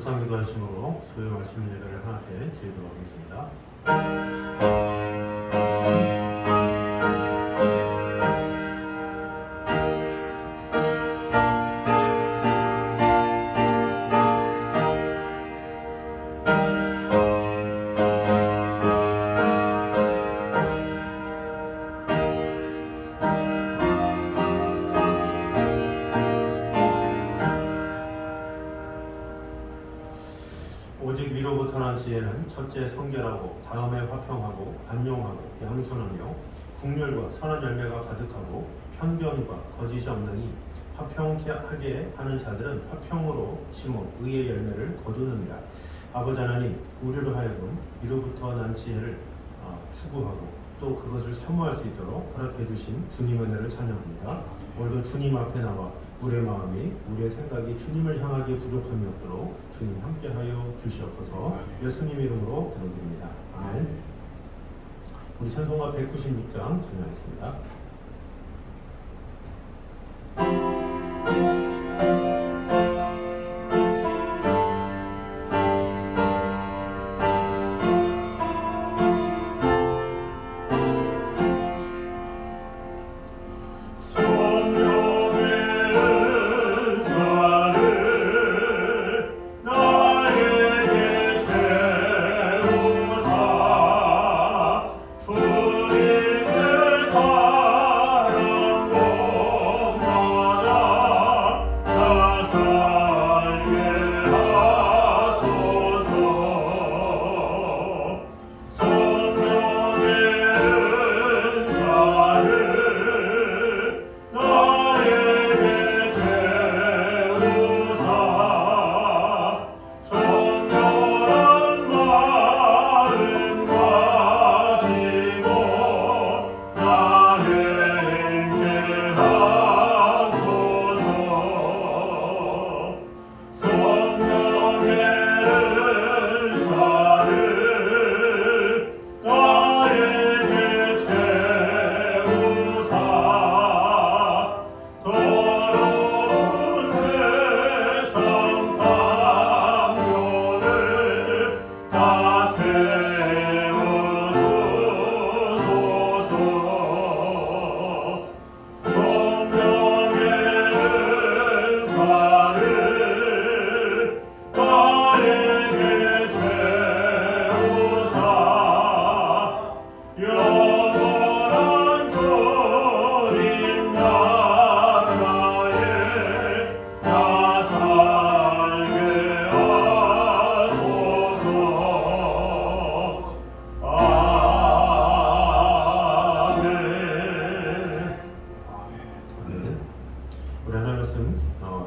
묵상기도 하심으로 소요 말씀 예배를 하나 해 드리도록 하겠습니다. 오직 위로부터 난 지혜는 첫째 성결하고 다음에 화평하고 관용하고 양순하며 국률과 선한 열매가 가득하고 편견과 거짓이 없느니 화평하게 하는 자들은 화평으로 심어 의의 열매를 거두느니라. 아버지 하나님, 우리로 하여금 위로부터 난 지혜를 추구하고 또 그것을 사모할 수 있도록 허락해 주신 주님의 은혜를 찬양합니다. 오늘도 주님 앞에 나와 우리의 마음이 우리의 생각이 주님을 향하게 부족함이 없도록 주님 함께하여 주시옵소서. 예수님 이름으로 기도드립니다. 아멘. 우리 찬송가 196장 찬양하겠습니다.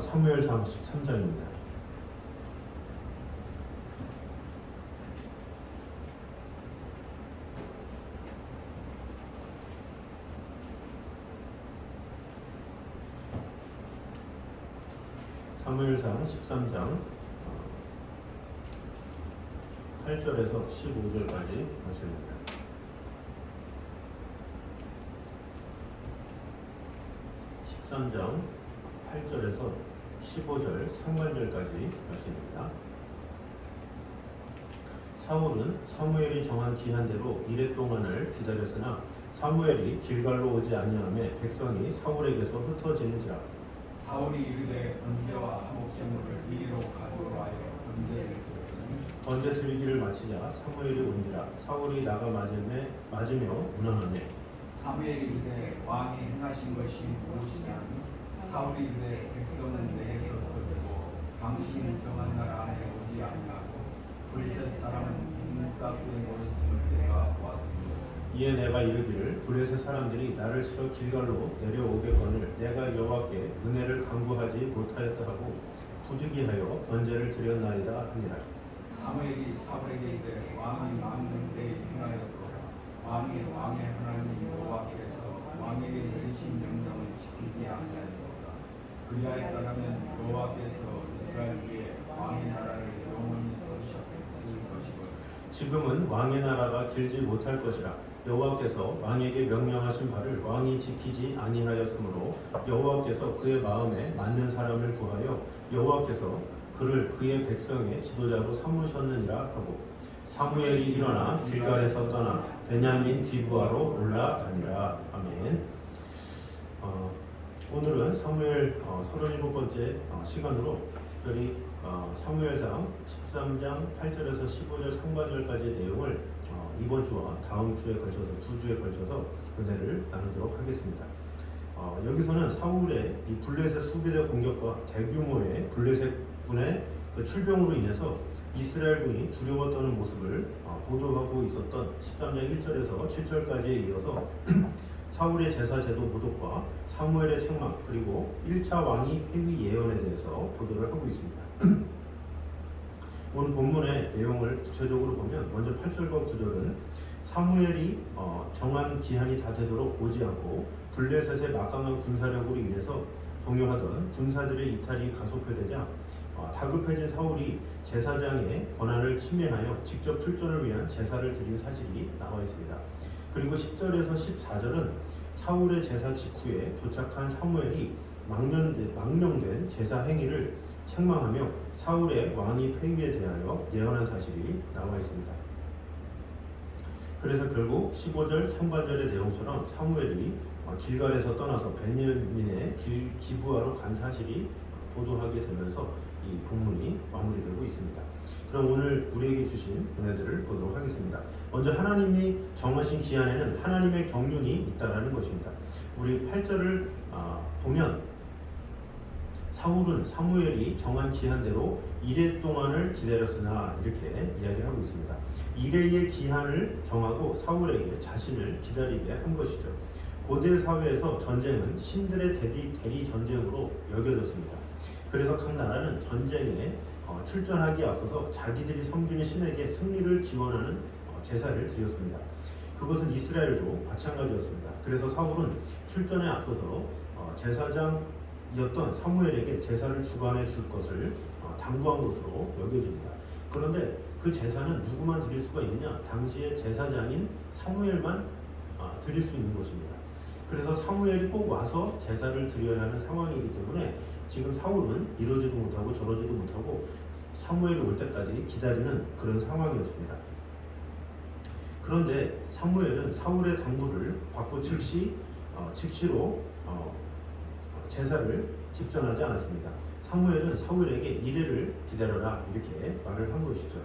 사무엘상 13장입니다. 사무엘상 13장 8절에서 15절까지 말씀입니다. 13장 8절에서 15절 상반절까지 말씀입니다. 사울은 사무엘이 정한 기한대로 이레 동안을 기다렸으나 사무엘이 길갈로 오지 아니하매 백성이 사울에게서 흩어지는지라. 사울이 이르되 번제와 화목제물을 이리로 가져오라 하여 번제 드리기를 마치자 사무엘이 온지라. 사울이 나가 맞으며 문안하매 사무엘이 이르되 왕이 행하신 것이 무엇이냐니 사울이 이르되 백성은 내게서 터지고 당신이 정한 날 안에 오지 아니하고 블레셋 사람은 눈싹스에 모였음을 내가 보았습니다. 이에 내가 이르기를 블레셋 사람들이 나를 치러 길갈로 내려오겠거늘 내가 여호와께 은혜를 간구하지 못하였다 하고 부득이하여 번제를 드렸나이다 하니라. 사무엘이 사울에게 이르되 왕이 만능 때에 행하였도다. 왕의 하나님 여호와께서 왕에게 내리신 명령을 지키지 아니하였도다. 그리하였다면 여호와께서 이스라엘 위에 왕의 나라를 영원히 세우셨을 것이고 지금은 왕의 나라가 길지 못할 것이라. 여호와께서 왕에게 명령하신 바를 왕이 지키지 아니하였으므로 여호와께서 그의 마음에 맞는 사람을 구하여 여호와께서 그를 그의 백성의 지도자로 삼으셨느니라 하고 사무엘이 일어나 길갈에서 떠나 베냐민 기브아로 올라가니라. 아멘. 오늘은 사무엘 37번째 시간으로 특별히 사무엘상 13장 8절에서 15절 상반절까지의 내용을 이번 주와 다음 주에 걸쳐서 두 주에 걸쳐서 은혜를 나누도록 하겠습니다. 여기서는 사울의 이 블레셋 수비대 공격과 대규모의 블레셋군의 그 출병으로 인해서 이스라엘군이 두려워 떠는 모습을 보도하고 있었던 13장 1절에서 7절까지에 이어서 사울의 제사 제도 보도과 사무엘의 책망 그리고 1차 왕위 폐위 예언에 대해서 보도를 하고 있습니다. 오늘 본문의 내용을 구체적으로 보면 먼저 8절과 9절은 사무엘이 정한 기한이 다 되도록 오지 않고 블레셋의 막강한 군사력으로 인해서 동요하던 군사들의 이탈이 가속화되자 다급해진 사울이 제사장의 권한을 침해하여 직접 출전을 위한 제사를 드린 사실이 나와 있습니다. 그리고 10절에서 14절은 사울의 제사 직후에 도착한 사무엘이 망명된 제사 행위를 책망하며 사울의 왕위 폐위에 대하여 예언한 사실이 나와 있습니다. 그래서 결국 15절 상반절의 내용처럼 사무엘이 길갈에서 떠나서 베냐민의 기브아로 간 사실이 보도하게 되면서 이 본문이 마무리되고 있습니다. 그럼 오늘 우리에게 주신 은혜들을 보도록 하겠습니다. 먼저 하나님이 정하신 기한에는 하나님의 경륜이 있다라는 것입니다. 우리 8절을 보면 사무엘이 정한 기한대로 이레 동안을 기다렸으나 이렇게 이야기를 하고 있습니다. 이레의 기한을 정하고 사울에게 자신을 기다리게 한 것이죠. 고대 사회에서 전쟁은 신들의 대리 전쟁으로 여겨졌습니다. 그래서 각 나라는 전쟁에 출전하기에 앞서서 자기들이 섬기는 신에게 승리를 기원하는 제사를 드렸습니다. 그것은 이스라엘도 마찬가지였습니다. 그래서 사울은 출전에 앞서서 제사장이었던 사무엘에게 제사를 주관해 줄 것을 당부한 것으로 여겨집니다. 그런데 그 제사는 누구만 드릴 수가 있느냐? 당시의 제사장인 사무엘만 드릴 수 있는 것입니다. 그래서 사무엘이 꼭 와서 제사를 드려야 하는 상황이기 때문에 지금 사울은 이러지도 못하고 저러지도 못하고 사무엘이 올 때까지 기다리는 그런 상황이었습니다. 그런데 사무엘은 사울의 당부를 받고 즉시로 제사를 집전하지 않았습니다. 사무엘은 사울에게 이레를 기다려라 이렇게 말을 한 것이죠.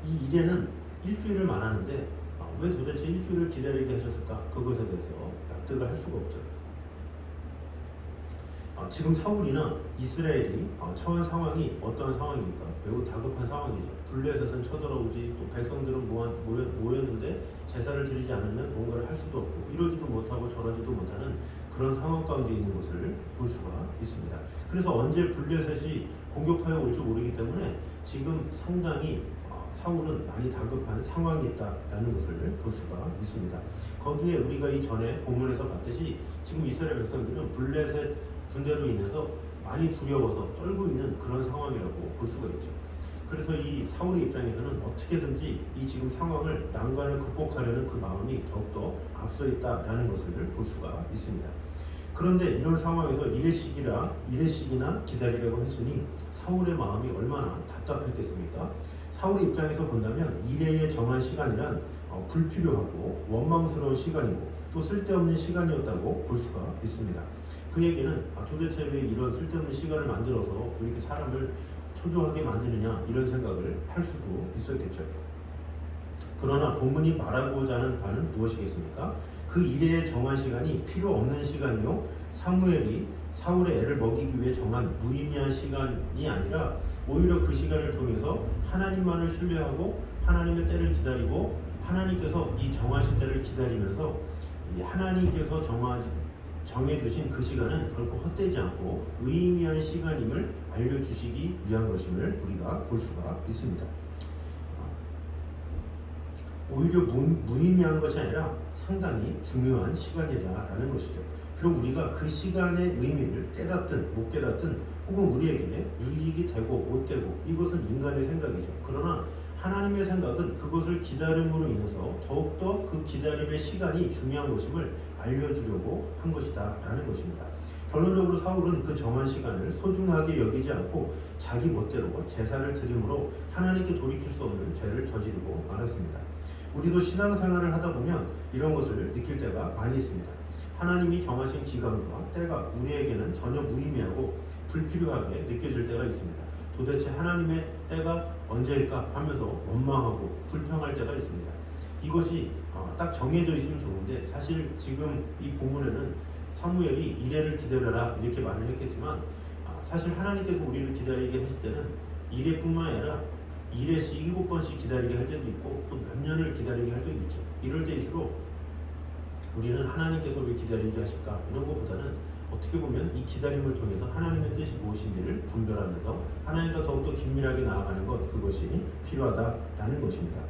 이 이레는 일주일을 말하는데 왜 도대체 일주일을 기다리게 하셨을까? 그것에 대해서 납득을 할 수가 없죠. 지금 사울이나 이스라엘이 처한 상황이 어떤 상황입니까? 매우 다급한 상황이죠. 블레셋은 쳐들어오지 또 백성들은 모였는데 제사를 드리지 않으면 뭔가를 할 수도 없고 이러지도 못하고 저러지도 못하는 그런 상황 가운데 있는 것을 볼 수가 있습니다. 그래서 언제 블레셋이 공격하여 올지 모르기 때문에 지금 상당히 사울은 많이 다급한 상황이 있다라는 것을 볼 수가 있습니다. 거기에 우리가 이전에 본문에서 봤듯이 지금 이스라엘 백성들은 블레셋 군대로 인해서 많이 두려워서 떨고 있는 그런 상황이라고 볼 수가 있죠. 그래서 이 사울의 입장에서는 어떻게든지 이 지금 상황을 난관을 극복하려는 그 마음이 더욱더 앞서 있다라는 것을 볼 수가 있습니다. 그런데 이런 상황에서 이레식이나 기다리려고 했으니 사울의 마음이 얼마나 답답했겠습니까? 사울의 입장에서 본다면 이레의 정한 시간이란 불필요하고 원망스러운 시간이고 또 쓸데없는 시간이었다고 볼 수가 있습니다. 그에게는 도대체 왜 이런 쓸데없는 시간을 만들어서 왜 이렇게 사람을 초조하게 만드느냐 이런 생각을 할 수도 있었겠죠. 그러나 본문이 말하고자 하는 바는 무엇이겠습니까? 그 이레의 정한 시간이 필요 없는 시간이요 사무엘이 사울의 애를 먹이기 위해 정한 무의미한 시간이 아니라 오히려 그 시간을 통해서 하나님만을 신뢰하고 하나님의 때를 기다리고 하나님께서 이 정하신 때를 기다리면서 하나님께서 정해주신 그 시간은 결코 헛되지 않고 의미한 시간임을 알려주시기 위한 것임을 우리가 볼 수가 있습니다. 오히려 무의미한 것이 아니라 상당히 중요한 시간이다라는 것이죠. 비록 우리가 그 시간의 의미를 깨닫든 못 깨닫든 혹은 우리에게 유익이 되고 못 되고 이것은 인간의 생각이죠. 그러나 하나님의 생각은 그것을 기다림으로 인해서 더욱더 그 기다림의 시간이 중요한 것임을 알려주려고 한 것이다 라는 것입니다. 결론적으로 사울은 그 정한 시간을 소중하게 여기지 않고 자기 멋대로 제사를 드림으로 하나님께 돌이킬 수 없는 죄를 저지르고 말았습니다. 우리도 신앙생활을 하다 보면 이런 것을 느낄 때가 많이 있습니다. 하나님이 정하신 기간과 때가 우리에게는 전혀 무의미하고 불필요하게 느껴질 때가 있습니다. 도대체 하나님의 때가 언제일까 하면서 원망하고 불평할 때가 있습니다. 이것이 딱 정해져 있으면 좋은데 사실 지금 이 본문에는 사무엘이 이레를 기다려라 이렇게 말을 했겠지만 사실 하나님께서 우리를 기다리게 하실 때는 이레뿐만 아니라 이레씩 7번씩 기다리게 할 때도 있고 또 몇 년을 기다리게 할 때도 있죠. 이럴 때일수록 우리는 하나님께서 왜 기다리게 하실까 이런 것보다는 어떻게 보면 이 기다림을 통해서 하나님의 뜻이 무엇인지를 분별하면서 하나님과 더욱더 긴밀하게 나아가는 것, 그것이 필요하다라는 것입니다.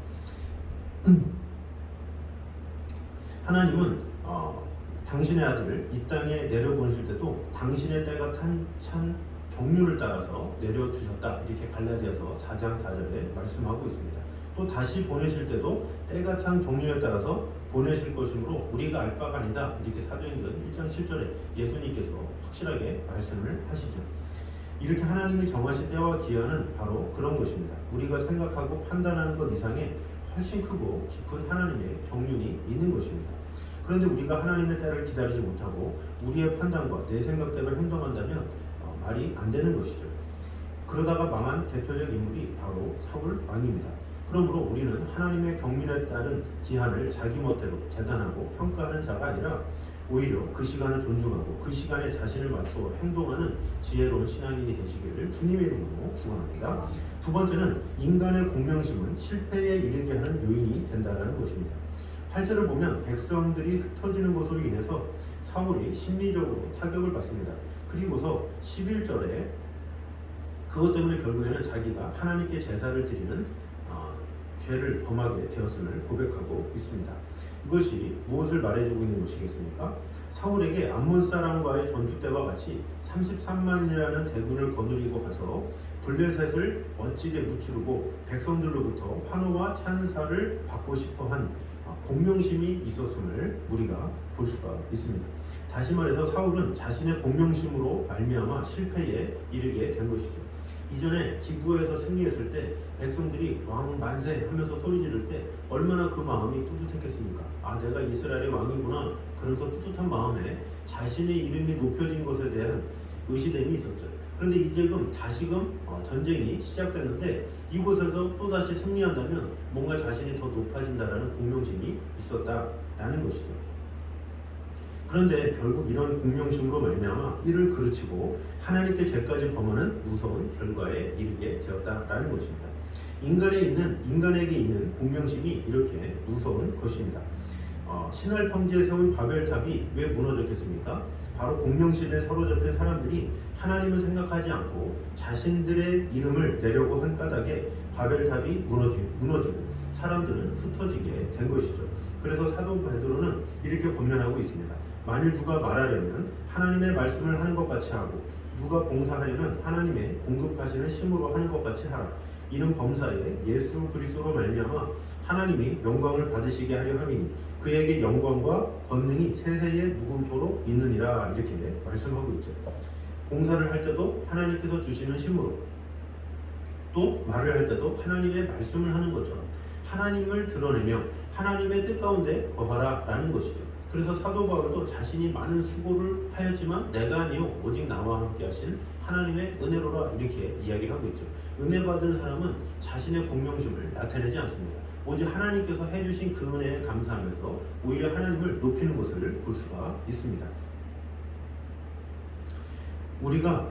하나님은 당신의 아들을 이 땅에 내려보내실 때도 당신의 때가 찬 종류를 따라서 내려주셨다, 이렇게 갈라디아서 4장 4절에 말씀하고 있습니다. 또 다시 보내실 때도 때가 찬 종류에 따라서 보내실 것이므로 우리가 알 바가 아니다, 이렇게 사도행전 1장 7절에 예수님께서 확실하게 말씀을 하시죠. 이렇게 하나님이 정하신 때와 기한은 바로 그런 것입니다. 우리가 생각하고 판단하는 것 이상의 훨씬 크고 깊은 하나님의 경륜이 있는 것입니다. 그런데 우리가 하나님의 때를 기다리지 못하고 우리의 판단과 내 생각대로 행동한다면 말이 안 되는 것이죠. 그러다가 망한 대표적 인물이 바로 사울 왕입니다. 그러므로 우리는 하나님의 경륜에 따른 기한을 자기 멋대로 재단하고 평가하는 자가 아니라 오히려 그 시간을 존중하고 그 시간에 자신을 맞추어 행동하는 지혜로운 신앙인이 되시기를 주님의 이름으로 축원합니다. 두 번째는 인간의 공명심은 실패에 이르게 하는 요인이 된다는 것입니다. 8절을 보면 백성들이 흩어지는 것으로 인해서 사울이 심리적으로 타격을 받습니다. 그리고서 11절에 그것 때문에 결국에는 자기가 하나님께 제사를 드리는 죄를 범하게 되었음을 고백하고 있습니다. 이것이 무엇을 말해주고 있는 것이겠습니까? 사울에게 암몬 사람과의 전투 때와 같이 33만이라는 대군을 거느리고 가서 블레셋을 멋지게 무찌르고 백성들로부터 환호와 찬사를 받고 싶어한 공명심이 있었음을 우리가 볼 수가 있습니다. 다시 말해서 사울은 자신의 공명심으로 말미암아 실패에 이르게 된 것이죠. 이전에 기브에서 승리했을 때 백성들이 왕 만세 하면서 소리 지를 때 얼마나 그 마음이 뿌듯했겠습니까? 내가 이스라엘의 왕이구나. 그래서 뿌듯한 마음에 자신의 이름이 높여진 것에 대한 의시됨이 있었죠. 그런데 이제금 다시금 전쟁이 시작됐는데 이곳에서 또다시 승리한다면 뭔가 자신이 더 높아진다라는 공명심이 있었다라는 것이죠. 그런데 결국 이런 공명심으로 말미암아 이를 그르치고 하나님께 죄까지 범하는 무서운 결과에 이르게 되었다라는 것입니다. 인간에게 있는 공명심이 이렇게 무서운 것입니다. 신할 평지에 세운 바벨탑이 왜 무너졌겠습니까? 바로 공명심에 사로잡힌 사람들이 하나님을 생각하지 않고 자신들의 이름을 내려고 한 까닭에 바벨탑이 무너지고 사람들은 흩어지게 된 것이죠. 그래서 사도 베드로는 이렇게 권면하고 있습니다. 만일 누가 말하려면 하나님의 말씀을 하는 것 같이 하고 누가 봉사하려면 하나님의 공급하시는 힘으로 하는 것 같이 하라. 이는 범사에 예수 그리스도로 말미암아 하나님이 영광을 받으시게 하려 함이니 그에게 영광과 권능이 세세에 무궁토록 있느니라, 이렇게 말씀하고 있죠. 봉사를 할 때도 하나님께서 주시는 힘으로, 또 말을 할 때도 하나님의 말씀을 하는 것처럼 하나님을 드러내며 하나님의 뜻 가운데 거하라라는 것이죠. 그래서 사도 바울도 자신이 많은 수고를 하였지만 내가 아니요 오직 나와 함께 하신 하나님의 은혜로라, 이렇게 이야기를 하고 있죠. 은혜 받은 사람은 자신의 공명심을 나타내지 않습니다. 오직 하나님께서 해주신 그 은혜에 감사하면서 오히려 하나님을 높이는 것을 볼 수가 있습니다. 우리가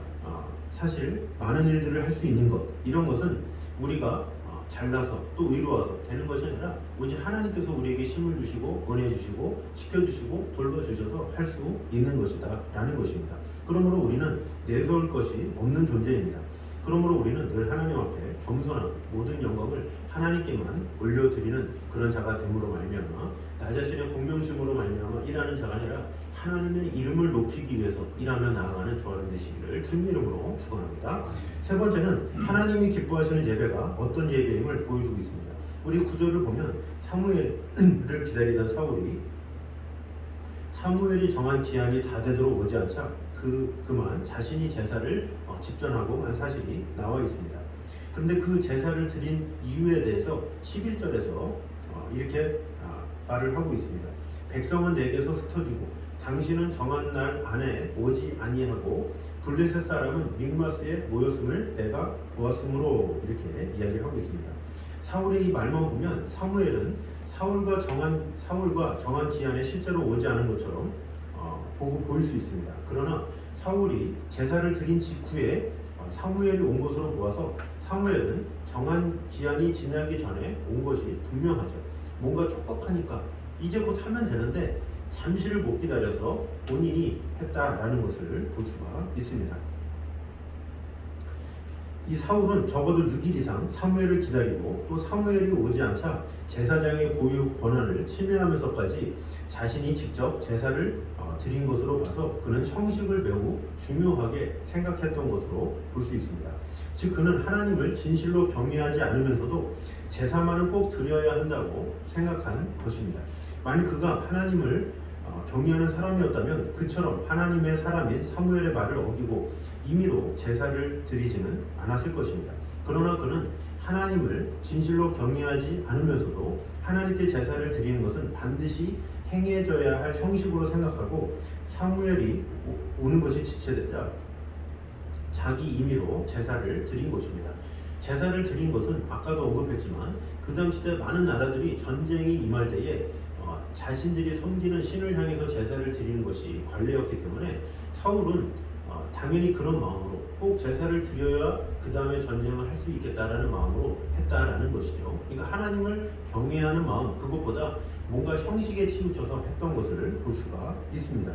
사실 많은 일들을 할 수 있는 것, 이런 것은 우리가 잘나서 또 의로워서 되는 것이 아니라 오직 하나님께서 우리에게 힘을 주시고 은혜 주시고 지켜주시고 돌봐주셔서 할 수 있는 것이다 라는 것입니다. 그러므로 우리는 내세울 것이 없는 존재입니다. 그러므로 우리는 늘 하나님 앞에 겸손하고 모든 영광을 하나님께만 올려드리는 그런 자가 됨으로 말미암아 나 자신의 공명심으로 말미암아 일하는 자가 아니라 하나님의 이름을 높이기 위해서 일하며 나아가는 저와 여러분 되시기를 주님 이름으로 축원합니다. 세 번째는 하나님이 기뻐하시는 예배가 어떤 예배임을 보여주고 있습니다. 우리 구절을 보면 사무엘을 기다리던 사무엘이 정한 기한이 다 되도록 오지 않자 그만 자신이 제사를 집전하고 한 사실이 나와 있습니다. 그런데 그 제사를 드린 이유에 대해서 11절에서 이렇게 말을 하고 있습니다. 백성은 내게서 흩어지고 당신은 정한 날 안에 오지 아니하고 블레셋 사람은 믹마스에 모였음을 내가 보았으므로 이렇게 이야기를 하고 있습니다. 사울의 이 말만 보면 사울과 정한 기한에 실제로 오지 않은 것처럼 보일 수 있습니다. 그러나 사울이 제사를 드린 직후에 사무엘이 온 것으로 보아서 사무엘은 정한 기한이 지나기 전에 온 것이 분명하죠. 뭔가 촉박하니까 이제 곧 하면 되는데 잠시를 못 기다려서 본인이 했다라는 것을 볼 수가 있습니다. 이 사울은 적어도 6일 이상 사무엘을 기다리고 또 사무엘이 오지 않자 제사장의 고유 권한을 침해하면서까지 자신이 직접 제사를 드린 것으로 봐서 그는 형식을 매우 중요하게 생각했던 것으로 볼 수 있습니다. 즉 그는 하나님을 진실로 경외하지 않으면서도 제사만은 꼭 드려야 한다고 생각한 것입니다. 만약 그가 하나님을 경외하는 사람이었다면 그처럼 하나님의 사람인 사무엘의 말을 어기고 임의로 제사를 드리지는 않았을 것입니다. 그러나 그는 하나님을 진실로 경외하지 않으면서도 하나님께 제사를 드리는 것은 반드시 행해져야 할 형식으로 생각하고 사무엘이 오는 것이 지체되자 자기 임의로 제사를 드린 것입니다. 제사를 드린 것은 아까도 언급했지만 그 당시 때 많은 나라들이 전쟁이 임할 때에 자신들이 섬기는 신을 향해서 제사를 드리는 것이 관례였기 때문에 사울은 당연히 그런 마음으로 꼭 제사를 드려야 그 다음에 전쟁을 할 수 있겠다라는 마음으로 했다라는 것이죠. 그러니까 하나님을 경외하는 마음, 그것보다 뭔가 형식에 치우쳐서 했던 것을 볼 수가 있습니다.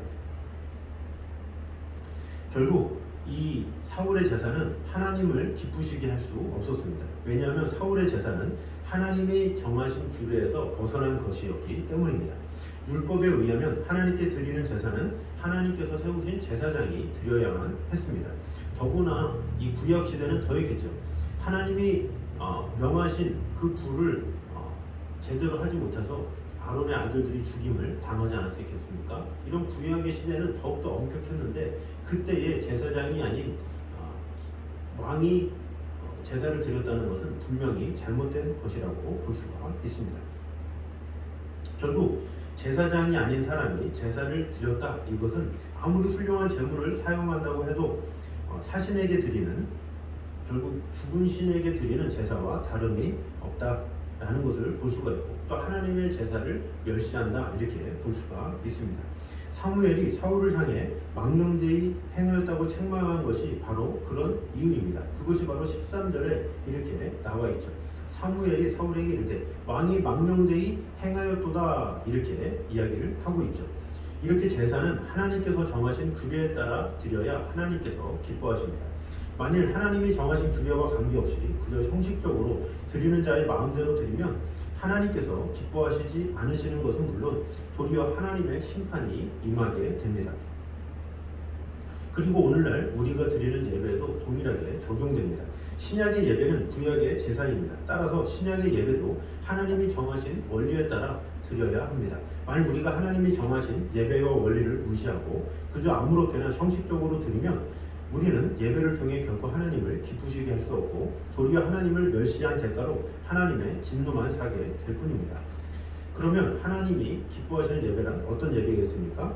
결국 이 사울의 제사는 하나님을 기쁘시게 할 수 없었습니다. 왜냐하면 사울의 제사는 하나님이 정하신 규례에서 벗어난 것이었기 때문입니다. 율법에 의하면 하나님께 드리는 제사는 하나님께서 세우신 제사장이 드려야만 했습니다. 더구나 이 구약 시대는 더했겠죠. 하나님이 명하신 그 불을 제대로 하지 못해서 아론의 아들들이 죽임을 당하지 않았겠습니까? 이런 구약의 시대는 더욱더 엄격했는데 그때의 제사장이 아닌 왕이 제사를 드렸다는 것은 분명히 잘못된 것이라고 볼 수가 있습니다. 결국 제사장이 아닌 사람이 제사를 드렸다, 이것은 아무리 훌륭한 제물을 사용한다고 해도 사신에게 드리는, 결국 죽은 신에게 드리는 제사와 다름이 없다라는 것을 볼 수가 있고 또 하나님의 제사를 멸시한다, 이렇게 볼 수가 있습니다. 사무엘이 사울을 향해 망령되이 행하였다고 책망한 것이 바로 그런 이유입니다. 그것이 바로 13절에 이렇게 나와 있죠. 사무엘이 사울에게 이르되 왕이 망령되이 행하였도다, 이렇게 이야기를 하고 있죠. 이렇게 제사는 하나님께서 정하신 규례에 따라 드려야 하나님께서 기뻐하십니다. 만일 하나님이 정하신 규례와 관계없이 그저 형식적으로 드리는 자의 마음대로 드리면 하나님께서 기뻐하시지 않으시는 것은 물론 도리어 하나님의 심판이 임하게 됩니다. 그리고 오늘날 우리가 드리는 예배도 동일하게 적용됩니다. 신약의 예배는 구약의 제사입니다. 따라서 신약의 예배도 하나님이 정하신 원리에 따라 드려야 합니다. 만일 우리가 하나님이 정하신 예배와 원리를 무시하고 그저 아무렇게나 형식적으로 드리면 우리는 예배를 통해 결코 하나님을 기쁘시게 할 수 없고 도리어 하나님을 멸시한 대가로 하나님의 진노만 사게 될 뿐입니다. 그러면 하나님이 기뻐하시는 예배란 어떤 예배겠습니까?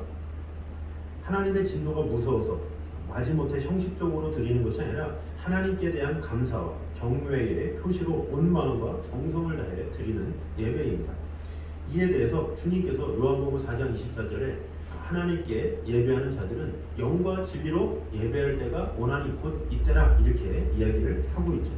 하나님의 진노가 무서워서 마지못해 형식적으로 드리는 것이 아니라 하나님께 대한 감사와 경외의 표시로 온 마음과 정성을 다해 드리는 예배입니다. 이에 대해서 주님께서 요한복음 4장 24절에 하나님께 예배하는 자들은 영과 진리로 예배할 때가 오나니 곧 이때라, 이렇게 이야기를 하고 있죠.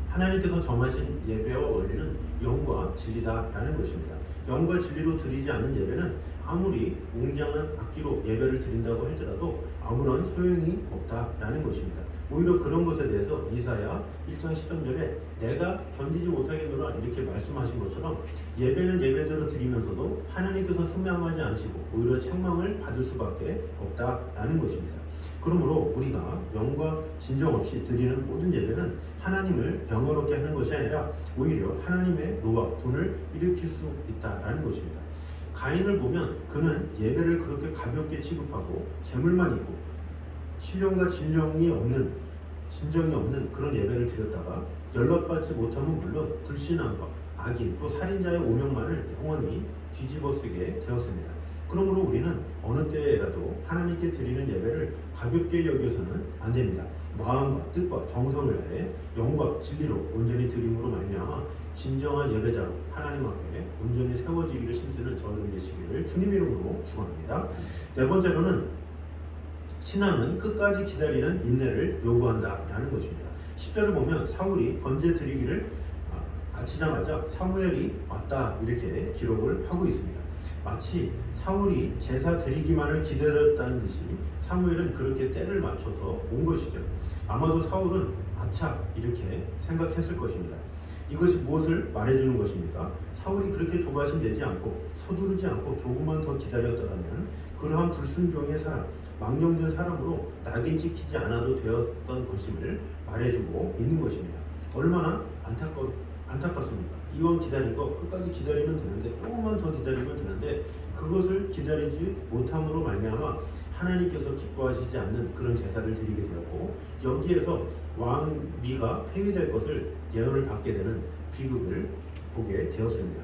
하나님께서 정하신 예배와 원리는 영과 진리다라는 것입니다. 영과 진리로 드리지 않는 예배는 아무리 웅장한 악기로 예배를 드린다고 할지라도 아무런 소용이 없다라는 것입니다. 오히려 그런 것에 대해서 이사야 1장 13절에 내가 견디지 못하겠노라, 이렇게 말씀하신 것처럼 예배는 예배대로 드리면서도 하나님께서 흠양하지 않으시고 오히려 책망을 받을 수밖에 없다라는 것입니다. 그러므로 우리가 영과 진정 없이 드리는 모든 예배는 하나님을 영화롭게 하는 것이 아니라 오히려 하나님의 노와 분을 일으킬 수 있다라는 것입니다. 가인을 보면 그는 예배를 그렇게 가볍게 취급하고 재물만 있고 신령과 진정이 없는 그런 예배를 드렸다가 연락받지 못하면 물론 불신앙과 악인 또 살인자의 오명만을 영원히 뒤집어쓰게 되었습니다. 그러므로 우리는 어느 때라도 하나님께 드리는 예배를 가볍게 여겨서는 안 됩니다. 마음과 뜻과 정성을 다해 영과 진리로 온전히 드림으로 말미암아 진정한 예배자로 하나님 앞에 온전히 세워지기를 힘쓰는 저희들 되시기를 주님 이름으로 축원합니다. 네 번째로는 신앙은 끝까지 기다리는 인내를 요구한다라는 것입니다. 10절을 보면 사울이 번제 드리기를 마치자마자 사무엘이 왔다 이렇게 기록을 하고 있습니다. 마치 사울이 제사 드리기만을 기다렸다는 듯이 사무엘은 그렇게 때를 맞춰서 온 것이죠. 아마도 사울은 아차 이렇게 생각했을 것입니다. 이것이 무엇을 말해주는 것입니까? 사울이 그렇게 조바심되지 않고 서두르지 않고 조금만 더 기다렸더라면 그러한 불순종의 사람, 망령된 사람으로 낙인 찍히지 않아도 되었던 것임을 말해주고 있는 것입니다. 얼마나 안타깝습니까? 이왕 기다린 거 끝까지 기다리면 되는데 조금만 더 기다리면 되는데 그것을 기다리지 못함으로 말미암아 하나님께서 기뻐하시지 않는 그런 제사를 드리게 되었고 여기에서 왕위가 폐위될 것을 예언을 받게 되는 비극을 보게 되었습니다.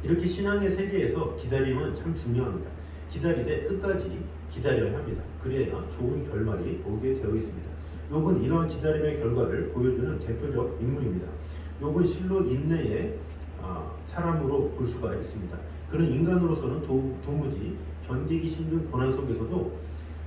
이렇게 신앙의 세계에서 기다림은 참 중요합니다. 기다리되 끝까지 기다려야 합니다. 그래야 좋은 결말이 오게 되어 있습니다. 욥은 이러한 기다림의 결과를 보여주는 대표적 인물입니다. 욥은 실로 인내의 사람으로 볼 수가 있습니다. 그는 인간으로서는 도무지 견디기 힘든 고난 속에서도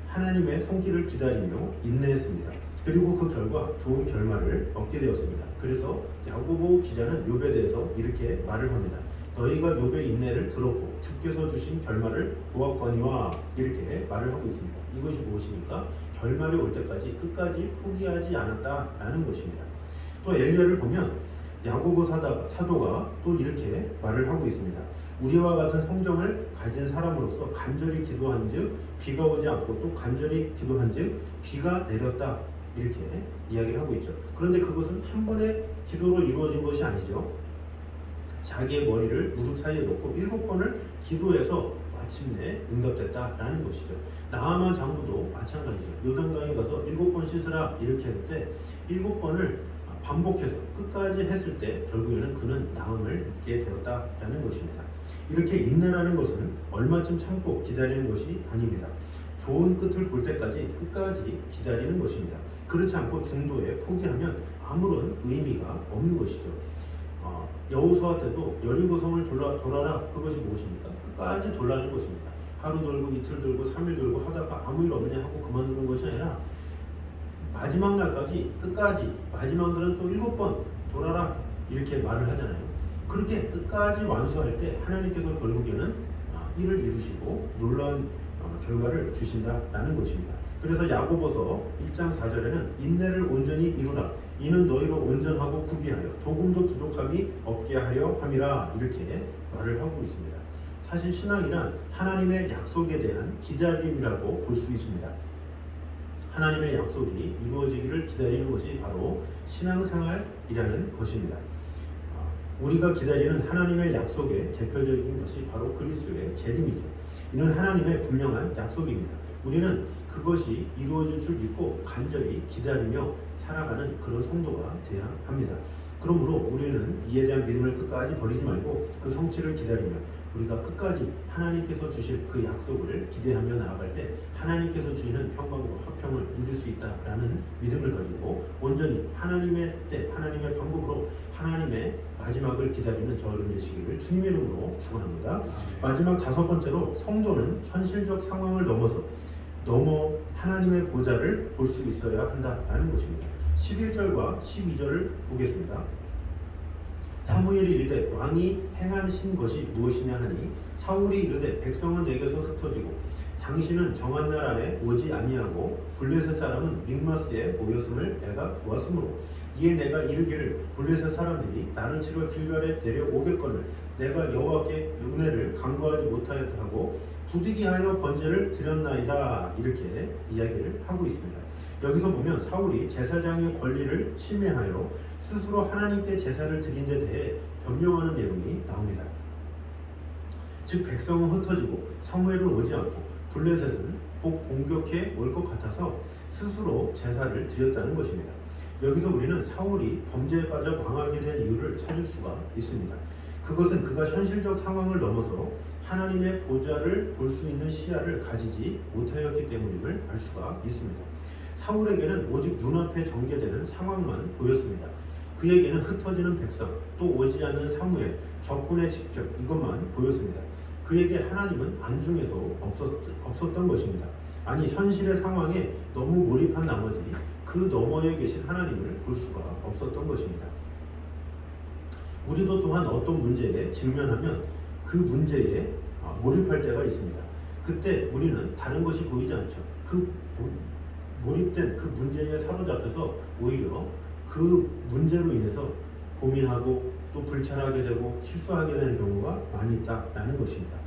하나님의 손길을 기다리며 인내했습니다. 그리고 그 결과 좋은 결말을 얻게 되었습니다. 그래서 야고보 기자는 욥에 대해서 이렇게 말을 합니다. 너희가 욥의 인내를 들었고 주께서 주신 결말을 보았거니와 이렇게 말을 하고 있습니다. 이것이 무엇입니까? 결말이 올 때까지 끝까지 포기하지 않았다라는 것입니다. 또 엘리야를 보면 야고보 사도가 또 이렇게 말을 하고 있습니다. 우리와 같은 성정을 가진 사람으로서 간절히 기도한즉 비가 오지 않고 또 간절히 기도한즉 비가 내렸다 이렇게 이야기를 하고 있죠. 그런데 그것은 한 번의 기도로 이루어진 것이 아니죠. 자기의 머리를 무릎 사이에 놓고 7번을 기도해서 마침내 응답됐다라는 것이죠. 나아만 장로도 마찬가지죠. 요단강에 가서 7번 씻으라 이렇게 할 때 7번을 반복해서 끝까지 했을 때 결국에는 그는 나음을 입게 되었다라는 것입니다. 이렇게 인내라는 것은 얼마쯤 참고 기다리는 것이 아닙니다. 좋은 끝을 볼 때까지 끝까지 기다리는 것입니다. 그렇지 않고 중도에 포기하면 아무런 의미가 없는 것이죠. 여호수아 때도 여리고성을 돌아라 그것이 무엇입니까? 끝까지 돌라는 것입니다. 하루 돌고 이틀 돌고 3일 돌고 하다가 아무 일 없네 하고 그만두는 것이 아니라 마지막 날까지 끝까지 마지막 날은 또 7번 돌아라 이렇게 말을 하잖아요. 그렇게 끝까지 완수할 때 하나님께서 결국에는 일을 이루시고 놀라운 결과를 주신다라는 것입니다. 그래서 야고보서 1장 4절에는 인내를 온전히 이루라 이는 너희로 온전하고 구비하여 조금도 부족함이 없게 하려 함이라 이렇게 말을 하고 있습니다. 사실 신앙이란 하나님의 약속에 대한 기다림이라고 볼 수 있습니다. 하나님의 약속이 이루어지기를 기다리는 것이 바로 신앙생활이라는 것입니다. 우리가 기다리는 하나님의 약속의 대표적인 것이 바로 그리스도의 재림이죠. 이는 하나님의 분명한 약속입니다. 우리는 그것이 이루어질 줄 믿고 간절히 기다리며 살아가는 그런 성도가 되어야 합니다. 그러므로 우리는 이에 대한 믿음을 끝까지 버리지 말고 그 성취를 기다리며 우리가 끝까지 하나님께서 주실 그 약속을 기대하며 나아갈 때 하나님께서 주시는 평강과 화평을 누릴 수 있다라는 믿음을 가지고 온전히 하나님의 때, 하나님의 방법으로 하나님의 마지막을 기다리는 저 여러분 되시기를 주님의 이름으로 축원합니다. 마지막 5번째로 성도는 현실적 상황을 넘어 하나님의 보좌를 볼 수 있어야 한다라는 것입니다. 11절과 12절을 보겠습니다. 사무엘이 이르되 왕이 행하신 것이 무엇이냐 하니 사울이 이르되 백성은 내게서 흩어지고 당신은 정한 날 안에 오지 아니하고 블레셋 사람은 믹마스에 모였음을 내가 보았으므로 이에 내가 이르기를 블레셋 사람들이 나를 치러 길갈에 내려오겠거늘 내가 여호와께 은혜를 간구하지 못하였다 하고 부득이하여 번제를 드렸나이다 이렇게 이야기를 하고 있습니다. 여기서 보면 사울이 제사장의 권리를 침해하여 스스로 하나님께 제사를 드린 데 대해 변명하는 내용이 나옵니다. 즉 백성은 흩어지고 사무엘은 오지 않고 블레셋은 곧 공격해 올 것 같아서 스스로 제사를 드렸다는 것입니다. 여기서 우리는 사울이 범죄에 빠져 망하게 된 이유를 찾을 수가 있습니다. 그것은 그가 현실적 상황을 넘어서 하나님의 보좌를 볼 수 있는 시야를 가지지 못하였기 때문임을 알 수가 있습니다. 사울에게는 오직 눈앞에 전개되는 상황만 보였습니다. 그에게는 흩어지는 백성, 또 오지 않는 사무엘, 적군의 집결, 이것만 보였습니다. 그에게 하나님은 안중에도 없었던 것입니다. 아니, 현실의 상황에 너무 몰입한 나머지 그 너머에 계신 하나님을 볼 수가 없었던 것입니다. 우리도 또한 어떤 문제에 직면하면 그 문제에 몰입할 때가 있습니다. 그때 우리는 다른 것이 보이지 않죠. 그 몰입된 그 문제에 사로잡혀서 오히려 그 문제로 인해서 고민하고 또 불찰하게 되고 실수하게 되는 경우가 많이 있다라는 것입니다.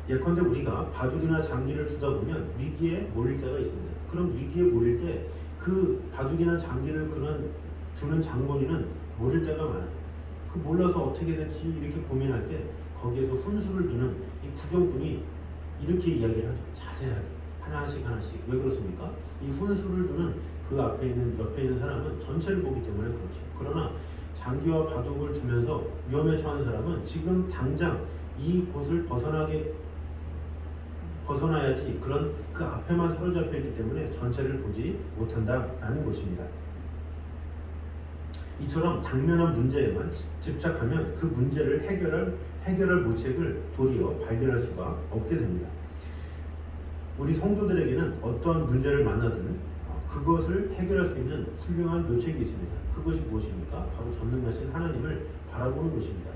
예컨대 우리가 바둑이나 장기를 두다 보면 위기에 몰릴 때가 있습니다. 그럼 위기에 몰릴 때 그 바둑이나 장기를 두는 장본인은 모를 때가 많아요. 그 몰라서 어떻게 될지 이렇게 고민할 때 거기에서 훈수를 두는 이 구정꾼이 이렇게 이야기를 하죠. 자세하게 하나씩 하나씩. 왜 그렇습니까? 이 훈수를 두는 그 옆에 있는 사람은 전체를 보기 때문에 그렇죠. 그러나 장기와 바둑을 두면서 위험에 처한 사람은 지금 당장 이곳을 벗어나야지 그런 그 앞에만 사로잡혀 있기 때문에 전체를 보지 못한다라는 것입니다. 이처럼 당면한 문제에만 집착하면 그 문제를 해결할 모책을 도리어 발견할 수가 없게 됩니다. 우리 성도들에게는 어떠한 문제를 만나든 그것을 해결할 수 있는 훌륭한 묘책이 있습니다. 그것이 무엇입니까? 바로 전능하신 하나님을 바라보는 것입니다.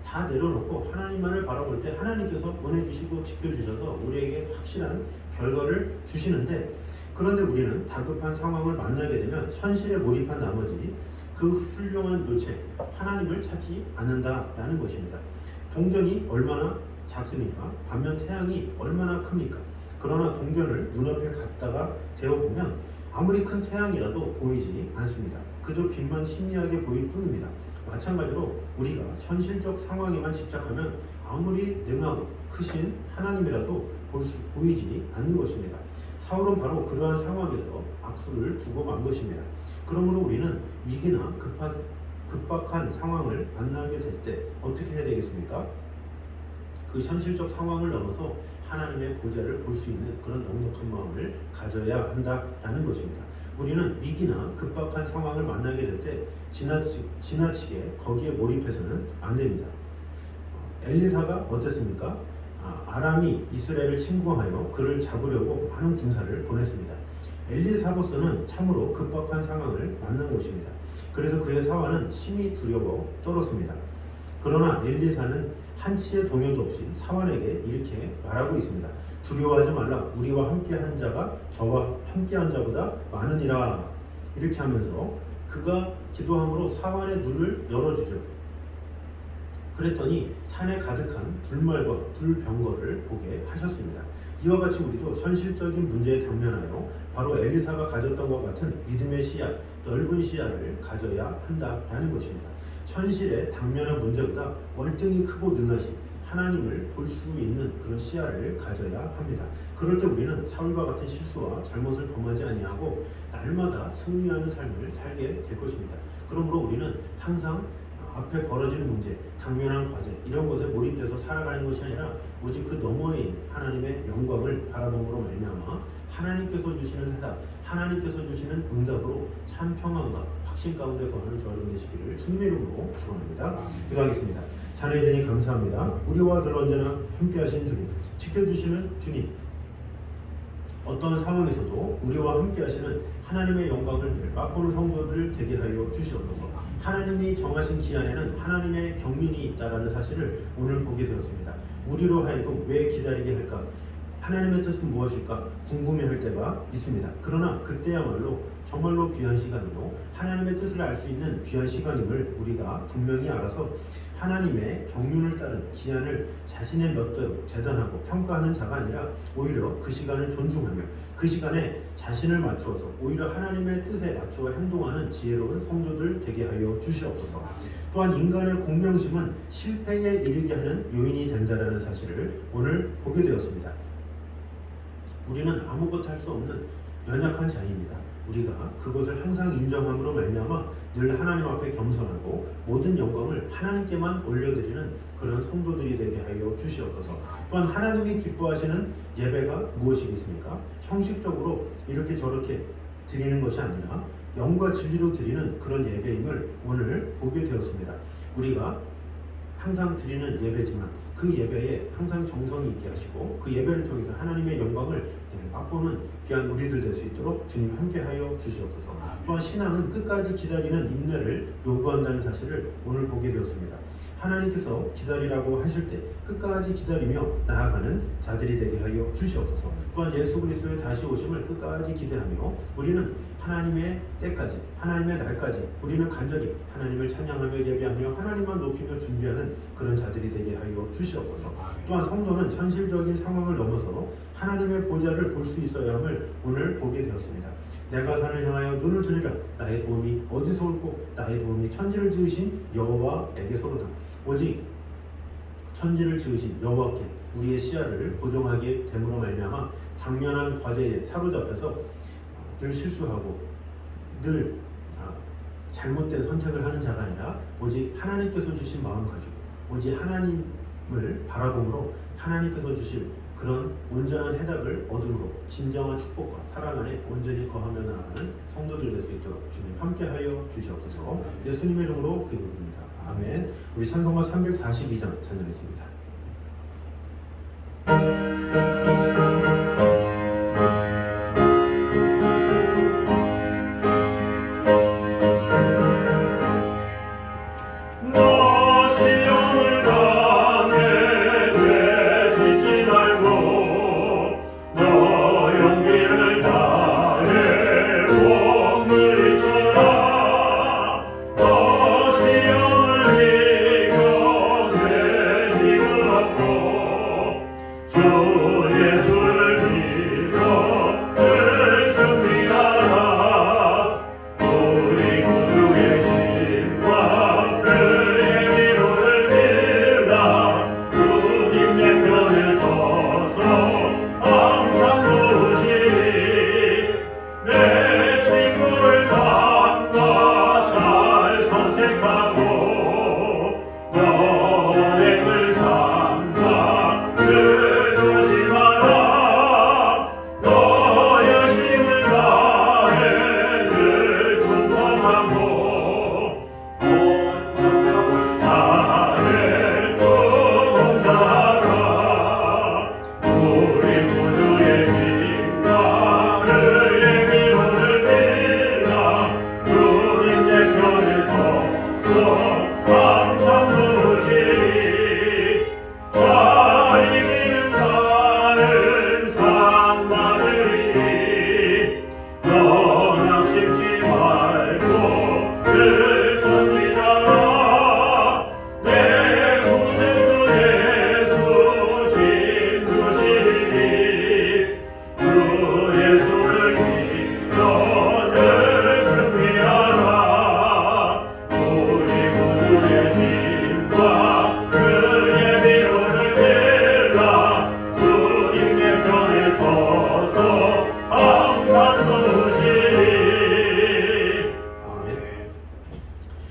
다 내려놓고 하나님만을 바라볼 때 하나님께서 보내주시고 지켜주셔서 우리에게 확실한 결과를 주시는데, 그런데 우리는 다급한 상황을 만나게 되면 현실에 몰입한 나머지 그 훌륭한 묘책 하나님을 찾지 않는다라는 것입니다. 동전이 얼마나 작습니까? 반면 태양이 얼마나 큽니까? 그러나 동전을 눈앞에 갖다가 대어보면 아무리 큰 태양이라도 보이지 않습니다. 그저 빛만 희미하게 보일 뿐입니다. 마찬가지로 우리가 현실적 상황에만 집착하면 아무리 능하고 크신 하나님이라도 보이지 않는 것입니다. 사울은 바로 그러한 상황에서 악수를 두고 만 것입니다. 그러므로 우리는 위기나 급박한 상황을 만나게 될 때 어떻게 해야 되겠습니까? 그 현실적 상황을 넘어서 하나님의 보좌를 볼 수 있는 그런 넉넉한 마음을 가져야 한다라는 것입니다. 우리는 위기나 급박한 상황을 만나게 될 때 지나치게 거기에 몰입해서는 안 됩니다. 엘리사가 어땠습니까? 아람이 이스라엘을 침공하여 그를 잡으려고 많은 군사를 보냈습니다. 엘리사로서는 참으로 급박한 상황을 만난 것입니다. 그래서 그의 사화는 심히 두려워 떨었습니다. 그러나 엘리사는 한치의 동요도 없이 사환에게 이렇게 말하고 있습니다. 두려워하지 말라. 우리와 함께한 자가 저와 함께한 자보다 많으니라. 이렇게 하면서 그가 기도함으로 사환의 눈을 열어주죠. 그랬더니 산에 가득한 불말과 불병거를 보게 하셨습니다. 이와 같이 우리도 현실적인 문제에 당면하여 바로 엘리사가 가졌던 것 같은 믿음의 시야, 넓은 시야를 가져야 한다라는 것입니다. 현실에 당면한 문제보다 월등히 크고 능하신 하나님을 볼 수 있는 그런 시야를 가져야 합니다. 그럴 때 우리는 사울과 같은 실수와 잘못을 범하지 아니하고 날마다 승리하는 삶을 살게 될 것입니다. 그러므로 우리는 항상 앞에 벌어지는 문제, 당면한 과제 이런 것에 몰입돼서 살아가는 것이 아니라 오직 그 너머에 있는 하나님의 영광을 바라봄으로 말미암아 하나님께서 주시는 해답, 하나님께서 주시는 응답으로 참 평안과 확신 가운데 거하는 저여러분 되시기를 주님의 이름으로 축원합니다. 기도하겠습니다. 자네들이 감사합니다. 우리와 늘 언제나 함께하신 주님, 지켜주시는 주님, 어떤 상황에서도 우리와 함께하시는 하나님의 영광을 늘 맛보는 성도들 되게 하여 주시옵소서. 하나님이 정하신 기한에는 하나님의 경륜이 있다라는 사실을 오늘 보게 되었습니다. 우리로 하여금 왜 기다리게 할까? 하나님의 뜻은 무엇일까 궁금해할 때가 있습니다. 그러나 그때야말로 정말로 귀한 시간이요 하나님의 뜻을 알 수 있는 귀한 시간임을 우리가 분명히 알아서 하나님의 경륜을 따른 기한을 자신의 멋대로 재단하고 평가하는 자가 아니라 오히려 그 시간을 존중하며 그 시간에 자신을 맞추어서 오히려 하나님의 뜻에 맞추어 행동하는 지혜로운 성도들 되게 하여 주시옵소서. 또한 인간의 공명심은 실패에 이르게 하는 요인이 된다라는 사실을 오늘 보게 되었습니다. 우리는 아무것도 할 수 없는 연약한 자입니다. 우리가 그것을 항상 인정함으로 말미암아 늘 하나님 앞에 겸손하고 모든 영광을 하나님께만 올려드리는 그런 성도들이 되게 하여 주시옵소서. 또한 하나님이 기뻐하시는 예배가 무엇이겠습니까? 형식적으로 이렇게 저렇게 드리는 것이 아니라 영과 진리로 드리는 그런 예배임을 오늘 보게 되었습니다. 우리가 항상 드리는 예배지만 그 예배에 항상 정성이 있게 하시고 그 예배를 통해서 하나님의 영광을 맛보는 귀한 우리들 될 수 있도록 주님 함께하여 주시옵소서. 또한 신앙은 끝까지 기다리는 인내를 요구한다는 사실을 오늘 보게 되었습니다. 하나님께서 기다리라고 하실 때 끝까지 기다리며 나아가는 자들이 되게 하여 주시옵소서. 또한 예수 그리스도의 다시 오심을 끝까지 기대하며 우리는 하나님의 때까지 하나님의 날까지 우리는 간절히 하나님을 찬양하며 예배하며 하나님만 높이며 준비하는 그런 자들이 되게 하여 주시옵소서. 또한 성도는 현실적인 상황을 넘어서 하나님의 보좌를 볼 수 있어야 함을 오늘 보게 되었습니다. 내가 산을 향하여 눈을 들리라. 나의 도움이 어디서 올고 나의 도움이 천지를 지으신 여호와에게서로다. 오직 천지를 지으신 여호와께 우리의 시야를 고정하게 됨으로 말미암아 당면한 과제에 사로잡혀서 늘 실수하고 늘 잘못된 선택을 하는 자가 아니라 오직 하나님께서 주신 마음 가지고 오직 하나님을 바라봄으로 하나님께서 주실 그런 온전한 해답을 얻음으로 진정한 축복과 사랑 안에 온전히 거하며 나아가는 성도들 될 수 있도록 주님 함께하여 주시옵소서. 예수님의 이름으로 기도드립니다. 아멘. 우리 찬송가 342장 찬양했습니다.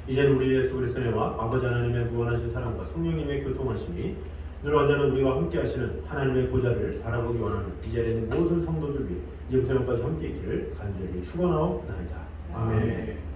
이제는 우리 예수 그리스도의 아버지 하나님의 무한하신 사랑과 성령님의 교통하심이 늘 언제나 우리와 함께 하시는 하나님의 보좌를 바라보기 원하는 이 자리에 있는 모든 성도들 위해 이제부터 영까지 함께 있기를 간절히 축원하옵나이다. 아멘.